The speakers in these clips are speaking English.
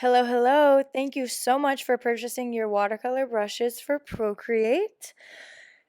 Hello, hello. Thank you so much for purchasing your watercolor brushes for Procreate.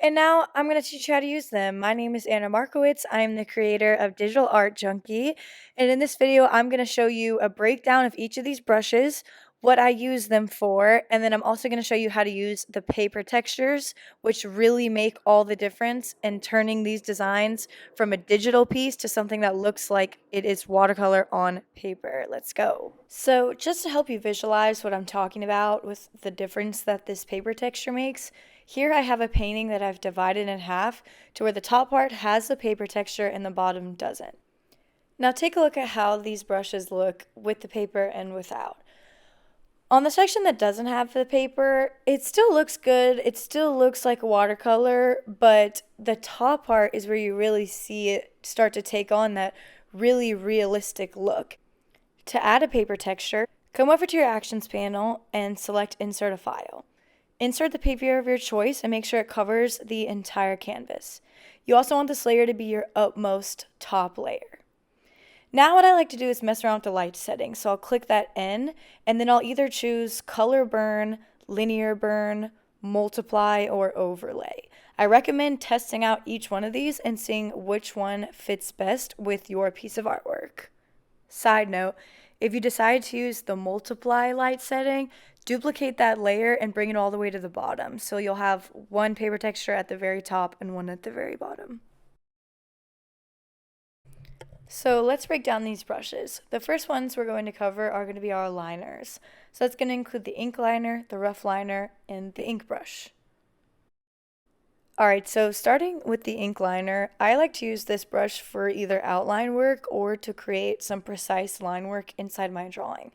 And now I'm going to teach you how to use them. My name is Anna Markowitz. I am the creator of Digital Art Junky. And in this video, I'm going to show you a breakdown of each of these brushes, what I use them for, and then I'm also going to show you how to use the paper textures, which really make all the difference in turning these designs from a digital piece to something that looks like it is watercolor on paper. Let's go. So just to help you visualize what I'm talking about with the difference that this paper texture makes, here I have a painting that I've divided in half to where the top part has the paper texture and the bottom doesn't. Now take a look at how these brushes look with the paper and without. On the section that doesn't have the paper, it still looks good. It still looks like a watercolor, but the top part is where you really see it start to take on that really realistic look. To add a paper texture, come over to your Actions panel and select Insert a File. Insert the paper of your choice and make sure it covers the entire canvas. You also want this layer to be your utmost top layer. Now what I like to do is mess around with the light settings. So I'll click that N, and then I'll either choose color burn, linear burn, multiply, or overlay. I recommend testing out each one of these and seeing which one fits best with your piece of artwork. Side note, if you decide to use the multiply light setting, duplicate that layer and bring it all the way to the bottom. So you'll have one paper texture at the very top and one at the very bottom. So let's break down these brushes. The first ones we're going to cover are going to be our liners. So that's going to include the ink liner, the rough liner, and the ink brush. Alright, so starting with the ink liner, I like to use this brush for either outline work or to create some precise line work inside my drawing.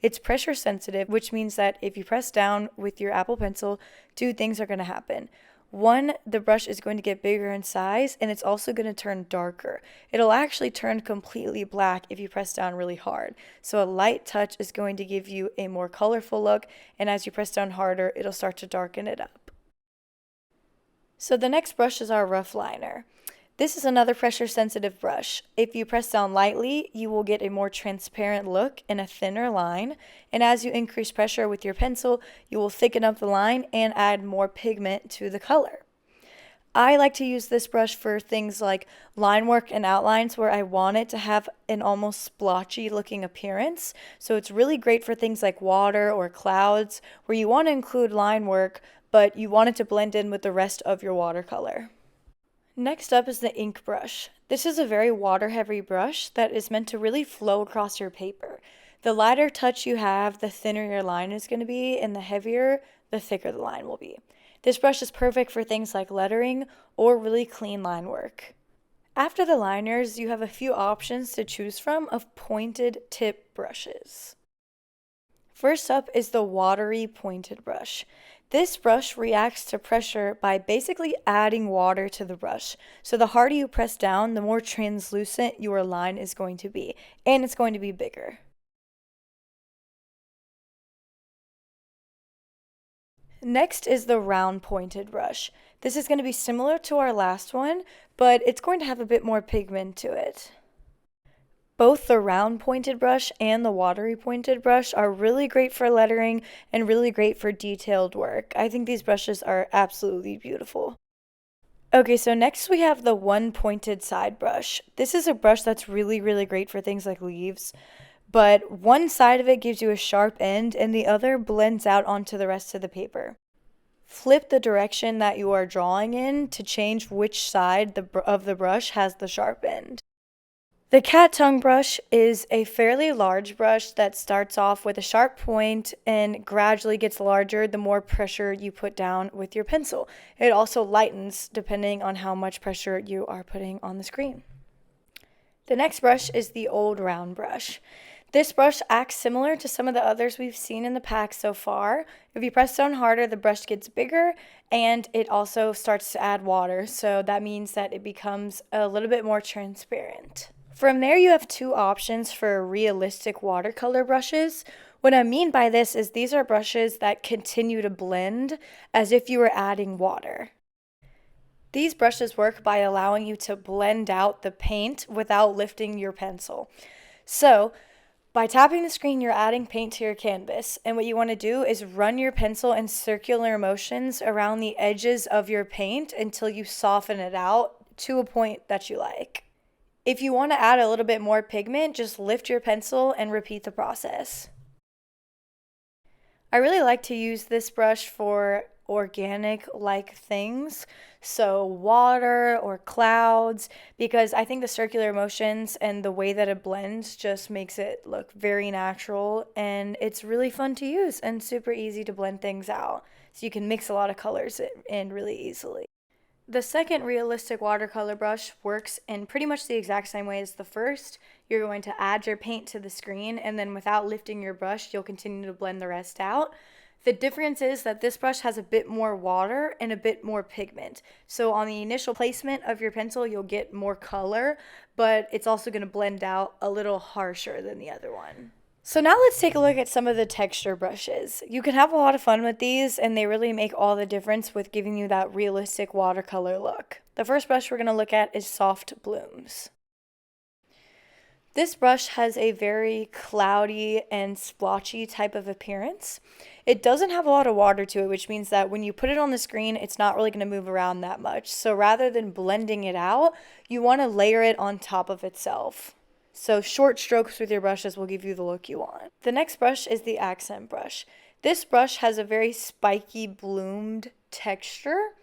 It's pressure sensitive, which means that if you press down with your Apple Pencil, two things are going to happen. One, the brush is going to get bigger in size, and it's also going to turn darker. It'll actually turn completely black if you press down really hard. So a light touch is going to give you a more colorful look, and as you press down harder, it'll start to darken it up. So the next brush is our rough liner. This is another pressure sensitive brush. If you press down lightly, you will get a more transparent look and a thinner line. And as you increase pressure with your pencil, you will thicken up the line and add more pigment to the color. I like to use this brush for things like line work and outlines where I want it to have an almost splotchy looking appearance. So it's really great for things like water or clouds where you want to include line work, but you want it to blend in with the rest of your watercolor. Next up is the ink brush. This is a very water-heavy brush that is meant to really flow across your paper. The lighter touch you have, the thinner your line is going to be, and the heavier, the thicker the line will be. This brush is perfect for things like lettering or really clean line work. After the liners, you have a few options to choose from of pointed tip brushes. First up is the watery pointed brush. This brush reacts to pressure by basically adding water to the brush. So the harder you press down, the more translucent your line is going to be, and it's going to be bigger. Next is the round pointed brush. This is going to be similar to our last one, but it's going to have a bit more pigment to it. Both the round pointed brush and the watery pointed brush are really great for lettering and really great for detailed work. I think these brushes are absolutely beautiful. Okay, so next we have the one pointed side brush. This is a brush that's really great for things like leaves, but one side of it gives you a sharp end and the other blends out onto the rest of the paper. Flip the direction that you are drawing in to change which side of the brush has the sharp end. The cat tongue brush is a fairly large brush that starts off with a sharp point and gradually gets larger the more pressure you put down with your pencil. It also lightens depending on how much pressure you are putting on the screen. The next brush is the old round brush. This brush acts similar to some of the others we've seen in the pack so far. If you press down harder, the brush gets bigger and it also starts to add water, so that means that it becomes a little bit more transparent. From there, you have two options for realistic watercolor brushes. What I mean by this is these are brushes that continue to blend as if you were adding water. These brushes work by allowing you to blend out the paint without lifting your pencil. So, By tapping the screen, you're adding paint to your canvas, and what you want to do is run your pencil in circular motions around the edges of your paint until you soften it out to a point that you like. If you want to add a little bit more pigment, just lift your pencil and repeat the process. I really like to use this brush for organic-like things, so water or clouds, because I think the circular motions and the way that it blends just makes it look very natural, and it's really fun to use and super easy to blend things out. So you can mix a lot of colors in really easily. The second realistic watercolor brush works in pretty much the exact same way as the first. You're going to add your paint to the screen, and then without lifting your brush, you'll continue to blend the rest out. The difference is that this brush has a bit more water and a bit more pigment. So on the initial placement of your pencil, you'll get more color, but it's also going to blend out a little harsher than the other one. So now let's take a look at some of the texture brushes. You can have a lot of fun with these, and they really make all the difference with giving you that realistic watercolor look. The first brush we're going to look at is Soft Blooms. This brush has a very cloudy and splotchy type of appearance. It doesn't have a lot of water to it, which means that when you put it on the screen, it's not really going to move around that much. So rather than blending it out, you want to layer it on top of itself. So short strokes with your brushes will give you the look you want. The next brush is the accent brush. This brush has a very spiky bloomed texture,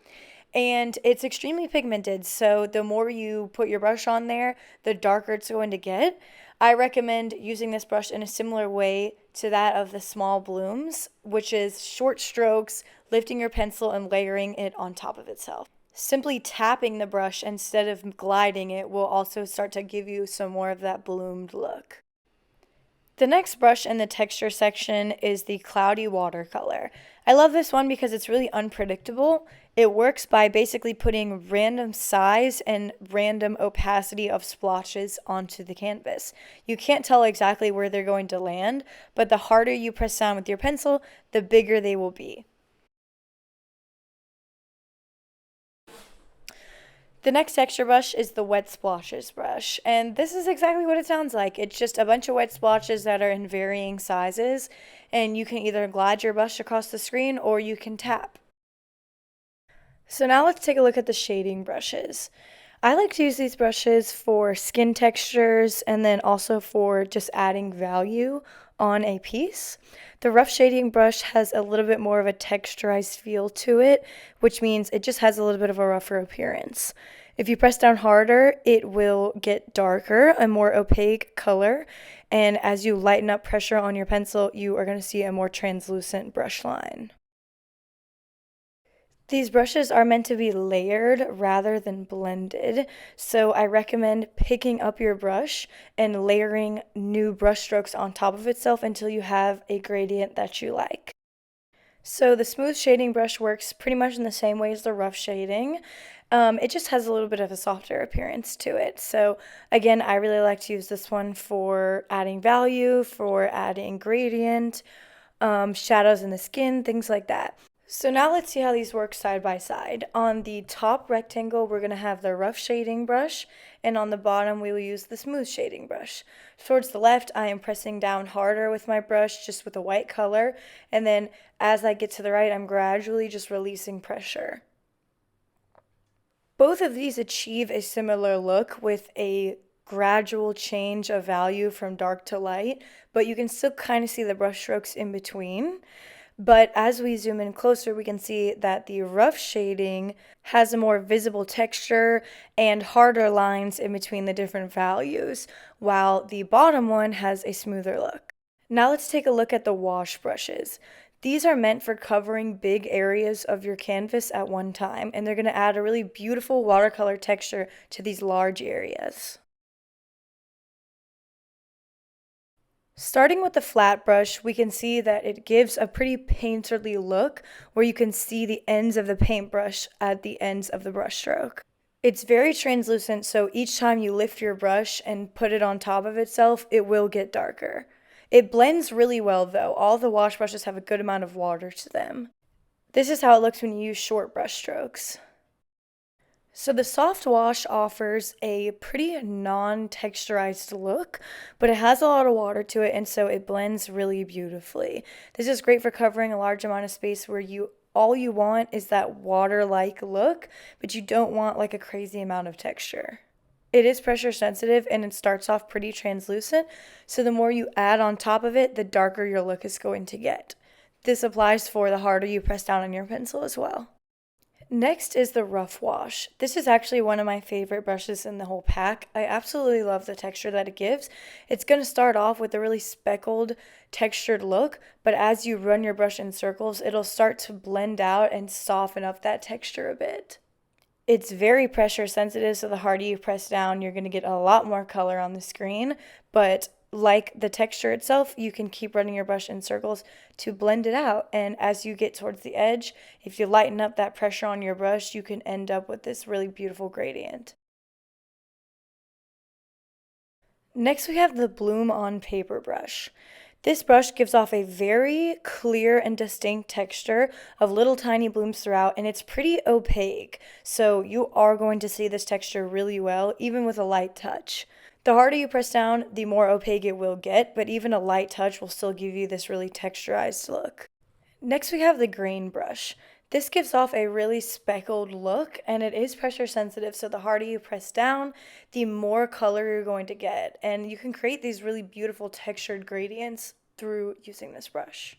and it's extremely pigmented, so the more you put your brush on there, the darker it's going to get. I recommend using this brush in a similar way to that of the small blooms, which is short strokes, lifting your pencil and layering it on top of itself. Simply tapping the brush instead of gliding it will also start to give you some more of that bloomed look. The next brush in the texture section is the Cloudy Watercolor. I love this one because it's really unpredictable. It works by basically putting random size and random opacity of splotches onto the canvas. You can't tell exactly where they're going to land, but the harder you press down with your pencil, the bigger they will be. The next texture brush is the Wet Splotches brush, and this is exactly what it sounds like. It's just a bunch of wet splotches that are in varying sizes, and you can either glide your brush across the screen or you can tap. So now let's take a look at the shading brushes. I like to use these brushes for skin textures and then also for just adding value on a piece. The rough shading brush has a little bit more of a texturized feel to it, which means it just has a little bit of a rougher appearance. If you press down harder, it will get darker, a more opaque color, and as you lighten up pressure on your pencil, you are going to see a more translucent brush line. These brushes are meant to be layered rather than blended, so I recommend picking up your brush and layering new brush strokes on top of itself until you have a gradient that you like. So the smooth shading brush works pretty much in the same way as the rough shading. It just has a little bit of a softer appearance to it. So again, I really like to use this one for adding value, for adding gradient, shadows in the skin, things like that. So now let's see how these work side by side. On the top rectangle, we're going to have the rough shading brush, and on the bottom, we will use the smooth shading brush. Towards the left, I am pressing down harder with my brush, just with a white color, and then as I get to the right, I'm gradually just releasing pressure. Both of these achieve a similar look with a gradual change of value from dark to light, but you can still kind of see the brush strokes in between. But as we zoom in closer, we can see that the rough shading has a more visible texture and harder lines in between the different values, while the bottom one has a smoother look. Now let's take a look at the wash brushes. These are meant for covering big areas of your canvas at one time, and they're going to add a really beautiful watercolor texture to these large areas. Starting with the flat brush, we can see that it gives a pretty painterly look where you can see the ends of the paintbrush at the ends of the brush stroke. It's very translucent, so each time you lift your brush and put it on top of itself, it will get darker. It blends really well though. All the wash brushes have a good amount of water to them. This is how it looks when you use short brush strokes. So the soft wash offers a pretty non-texturized look, but it has a lot of water to it, and so it blends really beautifully. This is great for covering a large amount of space where you all you want is that water-like look, but you don't want like a crazy amount of texture. It is pressure sensitive and it starts off pretty translucent, so the more you add on top of it, the darker your look is going to get. This applies for the harder you press down on your pencil as well. Next is the rough wash. This is actually one of my favorite brushes in the whole pack. I absolutely love the texture that it gives. It's going to start off with a really speckled, textured look, but as you run your brush in circles, it'll start to blend out and soften up that texture a bit. It's very pressure sensitive, so the harder you press down, you're going to get a lot more color on the screen, but like the texture itself, you can keep running your brush in circles to blend it out. And as you get towards the edge, if you lighten up that pressure on your brush, you can end up with this really beautiful gradient. Next, we have the Bloom on Paper brush. This brush gives off a very clear and distinct texture of little tiny blooms throughout, and it's pretty opaque. So you are going to see this texture really well, even with a light touch. The harder you press down, the more opaque it will get, but even a light touch will still give you this really texturized look. Next, we have the grain brush. This gives off a really speckled look, and it is pressure sensitive, so the harder you press down, the more color you're going to get. And you can create these really beautiful textured gradients through using this brush.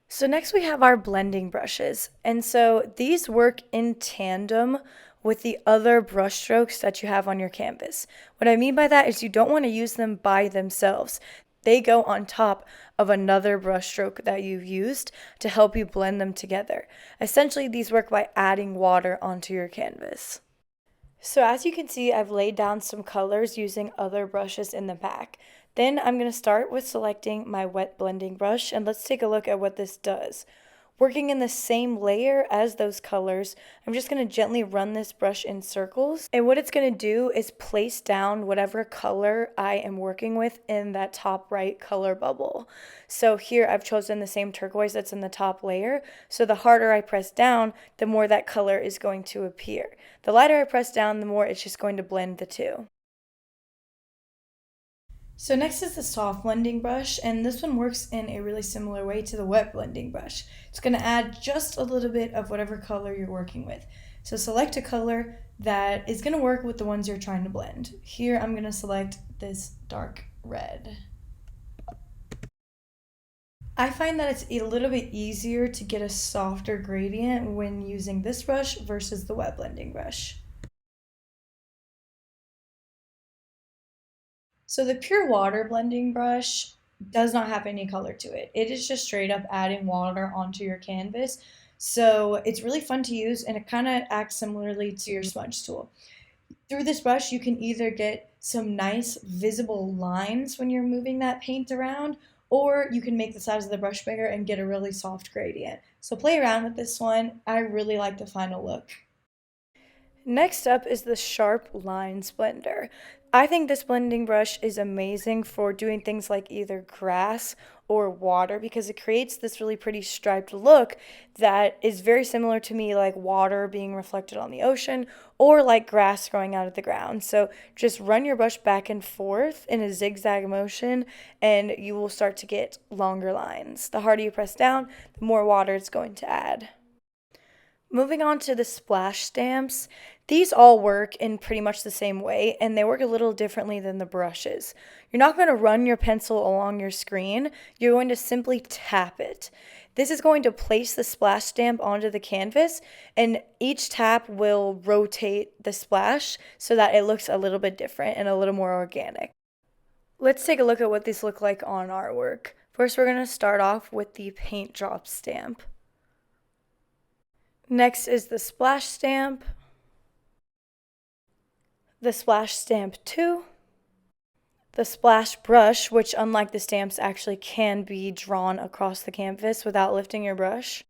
So next we have our blending brushes. And so these work in tandem with the other brush strokes that you have on your canvas. What I mean by that is you don't want to use them by themselves. They go on top of another brush stroke that you've used to help you blend them together. Essentially, these work by adding water onto your canvas. So as you can see, I've laid down some colors using other brushes in the pack. Then I'm going to start with selecting my wet blending brush, and let's take a look at what this does. Working in the same layer as those colors, I'm just going to gently run this brush in circles. And what it's going to do is place down whatever color I am working with in that top right color bubble. So here I've chosen the same turquoise that's in the top layer. So the harder I press down, the more that color is going to appear. The lighter I press down, the more it's just going to blend the two. So next is the soft blending brush, and this one works in a really similar way to the wet blending brush. It's going to add just a little bit of whatever color you're working with. So select a color that is going to work with the ones you're trying to blend. Here I'm going to select this dark red. I find that it's a little bit easier to get a softer gradient when using this brush versus the wet blending brush. So the pure water blending brush does not have any color to it. It is just straight up adding water onto your canvas. So it's really fun to use, and it kind of acts similarly to your smudge tool. Through this brush, you can either get some nice visible lines when you're moving that paint around, or you can make the size of the brush bigger and get a really soft gradient. So play around with this one. I really like the final look. Next up is the Sharpline Splendor. I think this blending brush is amazing for doing things like either grass or water because it creates this really pretty striped look that is very similar to me, like water being reflected on the ocean or like grass growing out of the ground. So just run your brush back and forth in a zigzag motion and you will start to get longer lines. The harder you press down, the more water it's going to add. Moving on to the splash stamps, these all work in pretty much the same way, and they work a little differently than the brushes. You're not going to run your pencil along your screen, you're going to simply tap it. This is going to place the splash stamp onto the canvas, and each tap will rotate the splash so that it looks a little bit different and a little more organic. Let's take a look at what these look like on artwork. First, we're going to start off with the paint drop stamp. Next is the splash stamp, the splash stamp 2, the splash brush, which unlike the stamps actually can be drawn across the canvas without lifting your brush,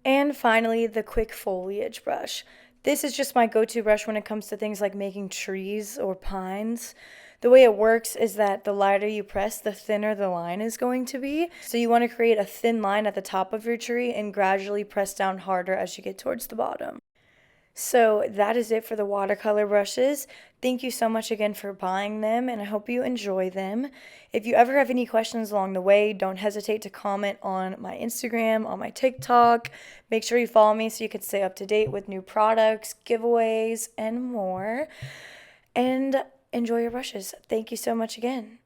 and finally the quick foliage brush. This is just my go-to brush when it comes to things like making trees or pines. The way it works is that the lighter you press, the thinner the line is going to be. So you want to create a thin line at the top of your tree and gradually press down harder as you get towards the bottom. So that is it for the watercolor brushes. Thank you so much again for buying them, and I hope you enjoy them. If you ever have any questions along the way, don't hesitate to comment on my Instagram, on my TikTok. Make sure you follow me so you can stay up to date with new products, giveaways, and more. And enjoy your brushes. Thank you so much again.